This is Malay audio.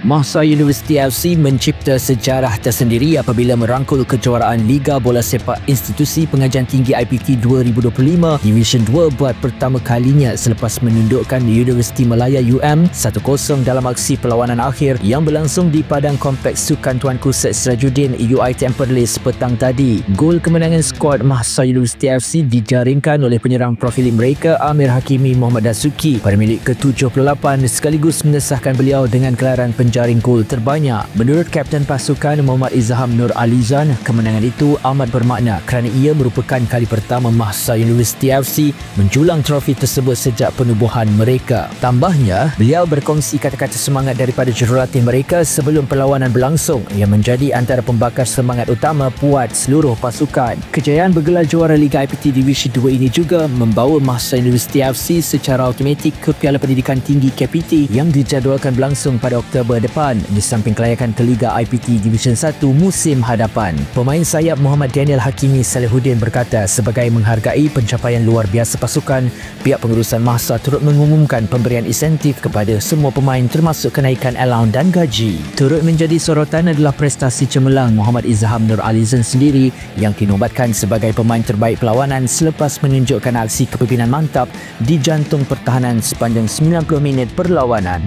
Mahsa University FC mencipta sejarah tersendiri apabila merangkul kejuaraan Liga Bola Sepak Institusi Pengajian Tinggi IPT 2025 Division 2 buat pertama kalinya selepas menundukkan Universiti Malaya UM 1-0 dalam aksi perlawanan akhir yang berlangsung di Padang Kompleks Sukan Tuanku Seit Sirajuddin UI Temperley petang tadi. Gol kemenangan skuad Mahsa University FC dijaringkan oleh penyerang profili mereka Amir Hakimi Muhammad Dasuki pada minit ke-78 sekaligus mengesahkan beliau dengan gelaran penjaring gol terbanyak. Menurut Kapten pasukan Muhammad Izham Nur Alizan, kemenangan itu amat bermakna kerana ia merupakan kali pertama Mahsa University FC menjulang trofi tersebut sejak penubuhan mereka. Tambahnya, beliau berkongsi kata-kata semangat daripada jurulatih mereka sebelum perlawanan berlangsung yang menjadi antara pembakar semangat utama buat seluruh pasukan. Kejayaan bergelar juara Liga IPT Division 2 ini juga membawa Mahsa University FC secara automatik ke Piala Pendidikan Tinggi KPT yang dijadualkan berlangsung pada Oktober depan di samping kelayakan ke Liga IPT Division 1 musim hadapan. Pemain sayap Muhammad Daniel Hakimi Salihuddin berkata sebagai menghargai pencapaian luar biasa pasukan, pihak pengurusan Mahsa turut mengumumkan pemberian insentif kepada semua pemain termasuk kenaikan allowance dan gaji. Turut menjadi sorotan adalah prestasi cemerlang Muhammad Izham Nur Alizan sendiri yang dinobatkan sebagai pemain terbaik perlawanan selepas menunjukkan aksi kepimpinan mantap di jantung pertahanan sepanjang 90 minit perlawanan.